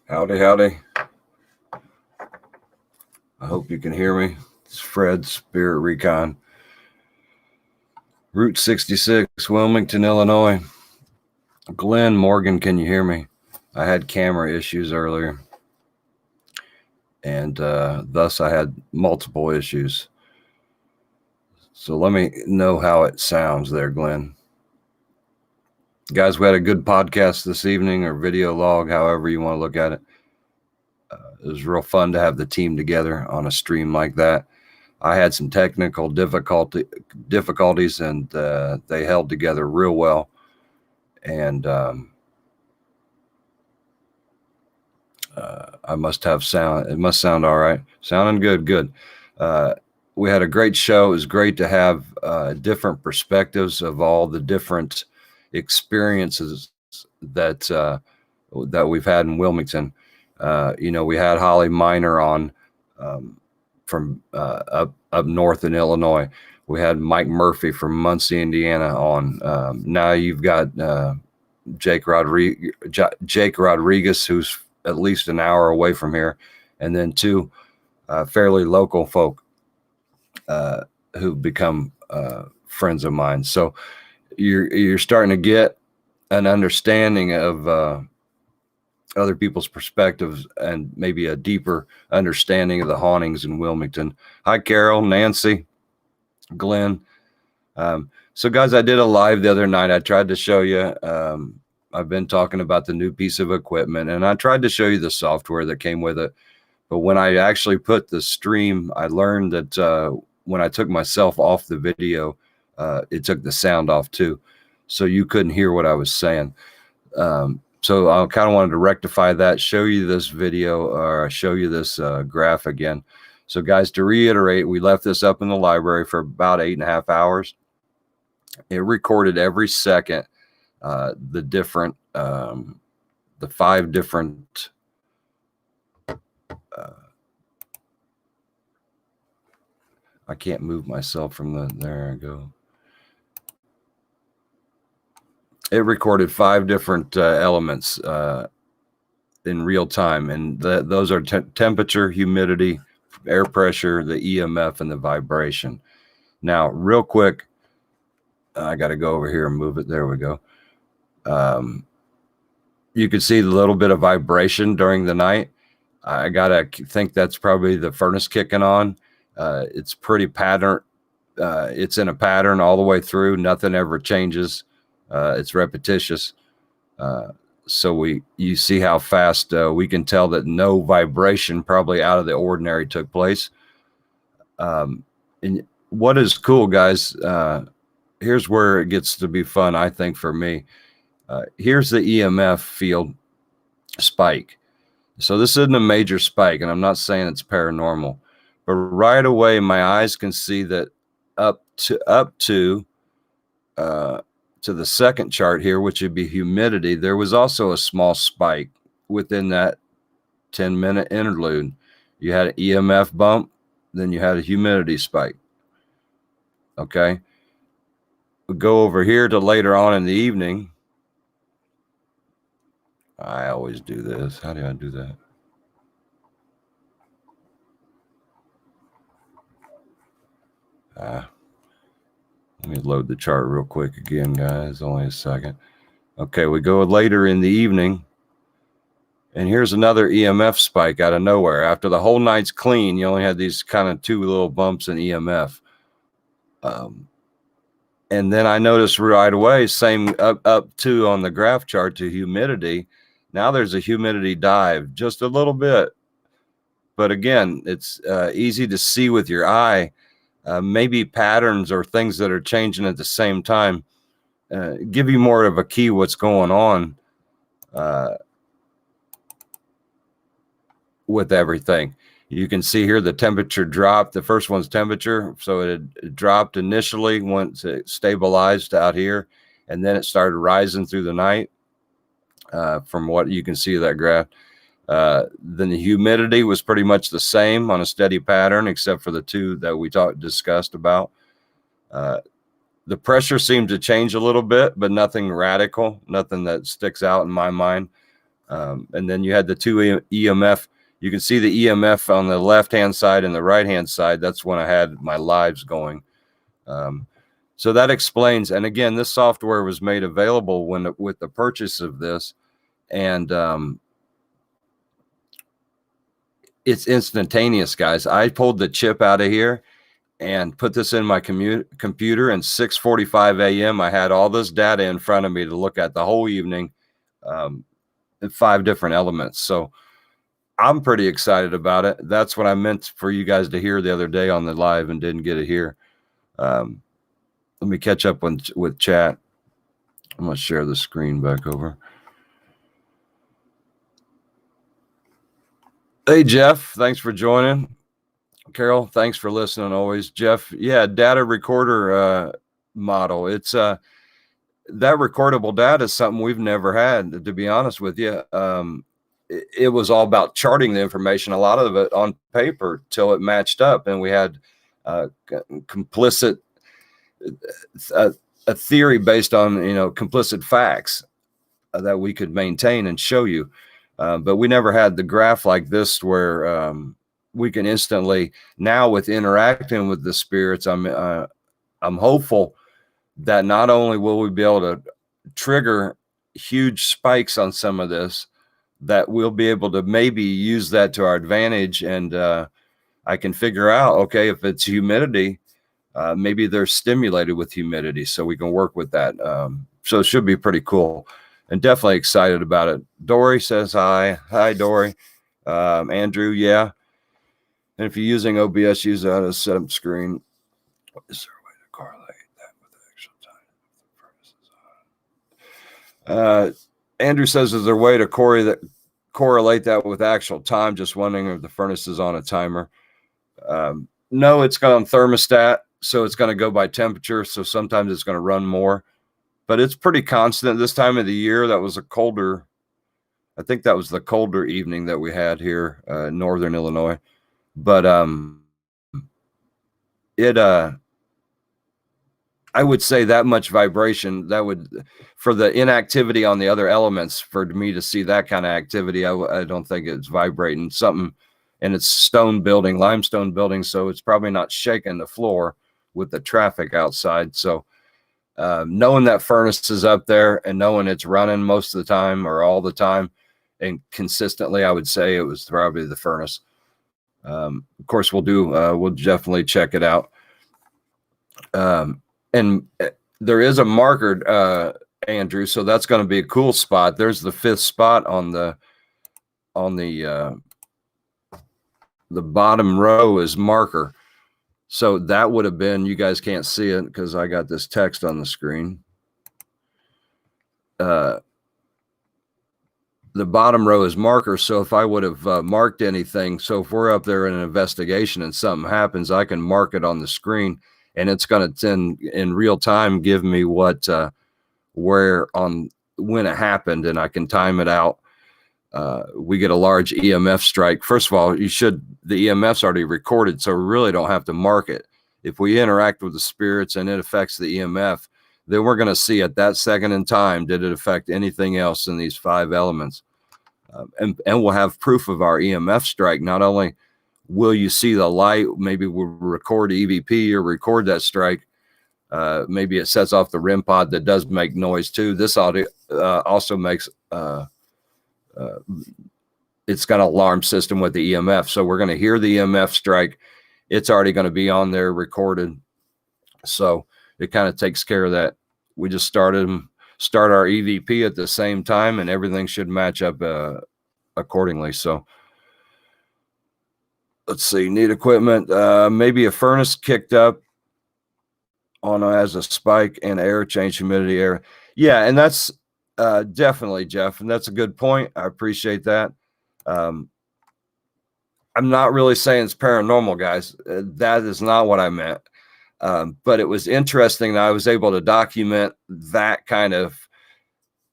Howdy, howdy. I hope you can hear me. It's Fred, Spirit Recon. Route 66, Wilmington, Illinois. Glenn, Morgan, can you hear me? I had camera issues earlier, and thus I had multiple issues. So let me know how it sounds there, Glenn. Guys, we had a good podcast this evening, or video log, however you want to look at it. It was real fun to have the team together on a stream like that. I had some technical difficulties, and they held together real well. And I must have sound. It must sound all right. Sounding good. Good. We had a great show. It was great to have different perspectives of all the different experiences that we've had in Wilmington. We had Holly Miner on from up north in Illinois. We had Mike Murphy from Muncie, Indiana on. Now you've got Jake Rodriguez, who's at least an hour away from here, and then two fairly local folk who've become friends of mine. So you're starting to get an understanding of other people's perspectives and maybe a deeper understanding of the hauntings in Wilmington. Hi, Carol, Nancy, Glenn. So guys, I did a live the other night. I tried to show you, I've been talking about the new piece of equipment, and I tried to show you the software that came with it. But when I actually put the stream, I learned that when I took myself off the video, it took the sound off too. So you couldn't hear what I was saying. So I kind of wanted to rectify that, show you this video, or show you this graph again. So guys, to reiterate, we left this up in the library for about 8.5 hours. It recorded every second, the five different I can't move myself from there I go. It recorded 5 different elements in real time, and those are temperature, humidity, air pressure, the EMF, and the vibration. Now, real quick, I got to go over here and move it. There we go. You can see the little bit of vibration during the night. I got to think that's probably the furnace kicking on. It's pretty pattern. It's in a pattern all the way through. Nothing ever changes. It's repetitious. So you see how fast we can tell that no vibration probably out of the ordinary took place. And what is cool, guys, here's where it gets to be fun, I think, for me. Here's the EMF field spike. So this isn't a major spike, and I'm not saying it's paranormal, but right away my eyes can see that up to the second chart here, which would be humidity, there was also a small spike within that 10-minute interlude. You had an EMF bump, then you had a humidity spike. Okay. We go over here to later on in the evening. I always do this. How do I do that? Let me load the chart real quick again, guys. Only a second. Okay, we go later in the evening, and here's another EMF spike out of nowhere. After the whole night's clean, you only had these kind of 2 little bumps in EMF. And then I noticed right away, same up to on the graph chart to humidity. Now there's a humidity dive, just a little bit. But again, it's easy to see with your eye. Maybe patterns or things that are changing at the same time give you more of a key what's going on with everything. You can see here the temperature dropped. The first one's temperature. So it dropped initially once it stabilized out here, and then it started rising through the night from what you can see of that graph. Then the humidity was pretty much the same on a steady pattern, except for the 2 that we discussed about. The pressure seemed to change a little bit, but nothing radical, nothing that sticks out in my mind. And then you had the two EMF. You can see the EMF on the left-hand side and the right-hand side. That's when I had my lives going. So that explains. And again, this software was made available with the purchase of this, and it's instantaneous, guys. I pulled the chip out of here and put this in my computer, and 6:45 a.m. I had all this data in front of me to look at the whole evening, 5 different elements. So I'm pretty excited about it. That's what I meant for you guys to hear the other day on the live and didn't get it here. Let me catch up with chat. I'm going to share the screen back over. Hey, Jeff, thanks for joining. Carol, thanks for listening always. Jeff, yeah, data recorder model. It's that recordable data is something we've never had, to be honest with you. It was all about charting the information, a lot of it on paper, till it matched up, and we had complicit a theory based on complicit facts that we could maintain and show you. But we never had the graph like this where we can instantly, now with interacting with the spirits, I'm hopeful that not only will we be able to trigger huge spikes on some of this, that we'll be able to maybe use that to our advantage. And I can figure out, okay, if it's humidity, maybe they're stimulated with humidity, so we can work with that. So it should be pretty cool, and definitely excited about it. Dory says hi. Hi, Dory. Andrew, yeah. And if you're using OBS, use that as a setup screen. Is there a way to correlate that with the actual time? Andrew says, is there a way to correlate that with actual time? Just wondering if the furnace is on a timer. No, it's got on thermostat, so it's going to go by temperature. So sometimes it's going to run more, but it's pretty constant this time of the year. That was I think that was the colder evening that we had here in northern Illinois. But I would say that much vibration, that would, for the inactivity on the other elements, for me to see that kind of activity, I don't think it's vibrating something. And it's limestone building, so it's probably not shaking the floor with the traffic outside. So knowing that furnace is up there and knowing it's running most of the time or all the time and consistently, I would say it was probably the furnace. Of course, we'll definitely check it out. And there is a marker, Andrew, so that's going to be a cool spot. There's the 5th spot on the bottom row is marker. So that would have been, you guys can't see it because I got this text on the screen. The bottom row is marker. So if I would have marked anything, so if we're up there in an investigation and something happens, I can mark it on the screen, and it's going to in real time give me when it happened, and I can time it out. We get a large EMF strike. First of all, the EMF's already recorded, so we really don't have to mark it. If we interact with the spirits and it affects the EMF, then we're going to see at that second in time, did it affect anything else in these 5 elements? And we'll have proof of our EMF strike. Not only will you see the light, maybe we'll record EVP or record that strike. Maybe it sets off the REM pod that does make noise too. This audio also makes it's got an alarm system with the EMF. So we're going to hear the EMF strike. It's already going to be on there recorded. So it kind of takes care of that. We just start our EVP at the same time, and everything should match up accordingly. So let's see, need equipment. Maybe a furnace kicked up on as a spike and air change, humidity, air. Yeah, and that's definitely, Jeff, and that's a good point. I appreciate that. I'm not really saying it's paranormal, guys. That is not what I meant. But it was interesting that I was able to document that kind of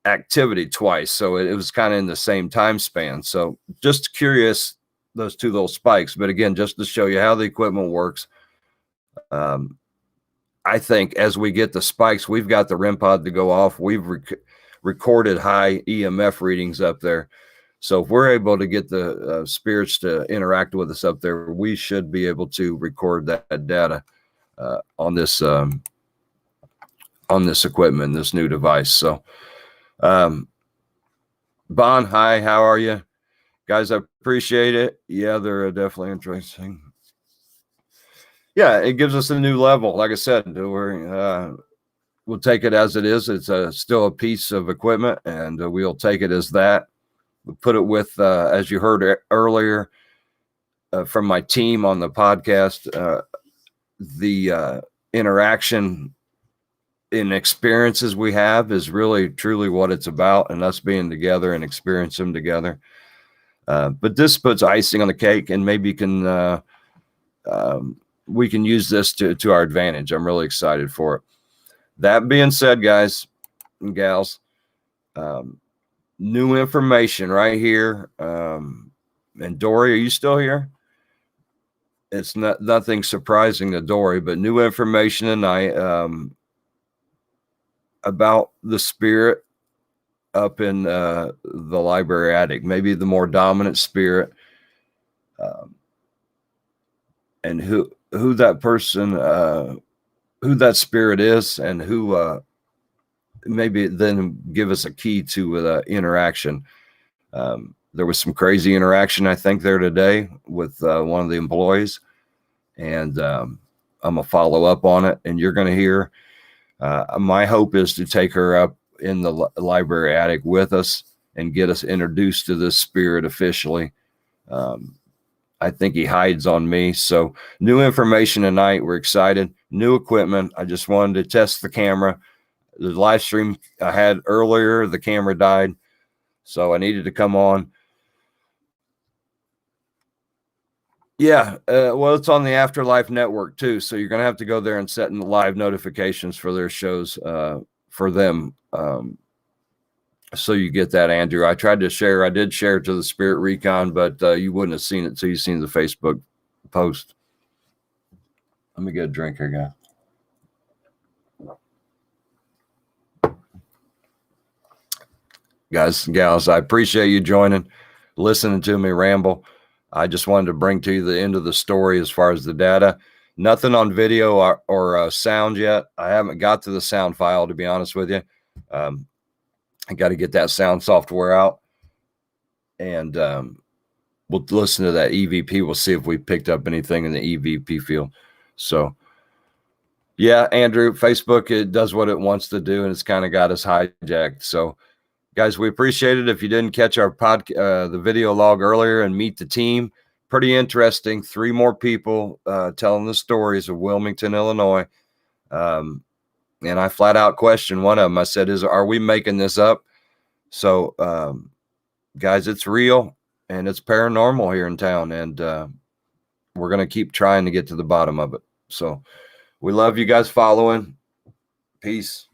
activity twice. So it was kind of in the same time span. So just curious, those 2 little spikes. But again, just to show you how the equipment works, I think as we get the spikes, we've got the REM pod to go off. We've recorded high EMF readings up there. So if we're able to get the spirits to interact with us up there, we should be able to record that data on this equipment, this new device. So, Bon, hi, how are you? Guys, I appreciate it. Yeah, they're definitely interesting. Yeah, it gives us a new level. Like I said, we'll take it as it is. It's still a piece of equipment, and we'll take it as that. We'll put it with, as you heard earlier from my team on the podcast, the interaction in experiences we have is really, truly what it's about, and us being together and experience them together. But this puts icing on the cake, and maybe we can use this to our advantage. I'm really excited for it. That being said, guys and gals, new information right here. And Dory, are you still here? It's nothing surprising to Dory, but new information tonight about the spirit up in the library attic, maybe the more dominant spirit, and who that person, who that spirit is, and who maybe then give us a key to the interaction. There was some crazy interaction, I think, there today with one of the employees, and I'm gonna follow up on it, and you're gonna hear. My hope is to take her up in the library attic with us and get us introduced to this spirit officially. I think he hides on me. So new information tonight. We're excited. New equipment. I just wanted to test the camera. The live stream I had earlier, the camera died, so I needed to come on. Yeah, well, it's on the Afterlife Network too, so you're gonna have to go there and set in the live notifications for their shows for them. So you get that, Andrew. I tried to share. I did share to the Spirit Recon, but you wouldn't have seen it till you seen the Facebook post. Let me get a drink here, guys. Guys and gals, I appreciate you joining, listening to me ramble. I just wanted to bring to you the end of the story as far as the data. Nothing on video or sound yet. I haven't got to the sound file, to be honest with you. I got to get that sound software out, and we'll listen to that EVP. We'll see if we picked up anything in the EVP field. So, yeah, Andrew, Facebook, it does what it wants to do, and it's kind of got us hijacked. So, guys, we appreciate it. If you didn't catch our the video log earlier and meet the team, pretty interesting. 3 more people telling the stories of Wilmington, Illinois. And I flat out questioned one of them. I said, are we making this up? So, guys, it's real and it's paranormal here in town. And we're going to keep trying to get to the bottom of it. So we love you guys following. Peace.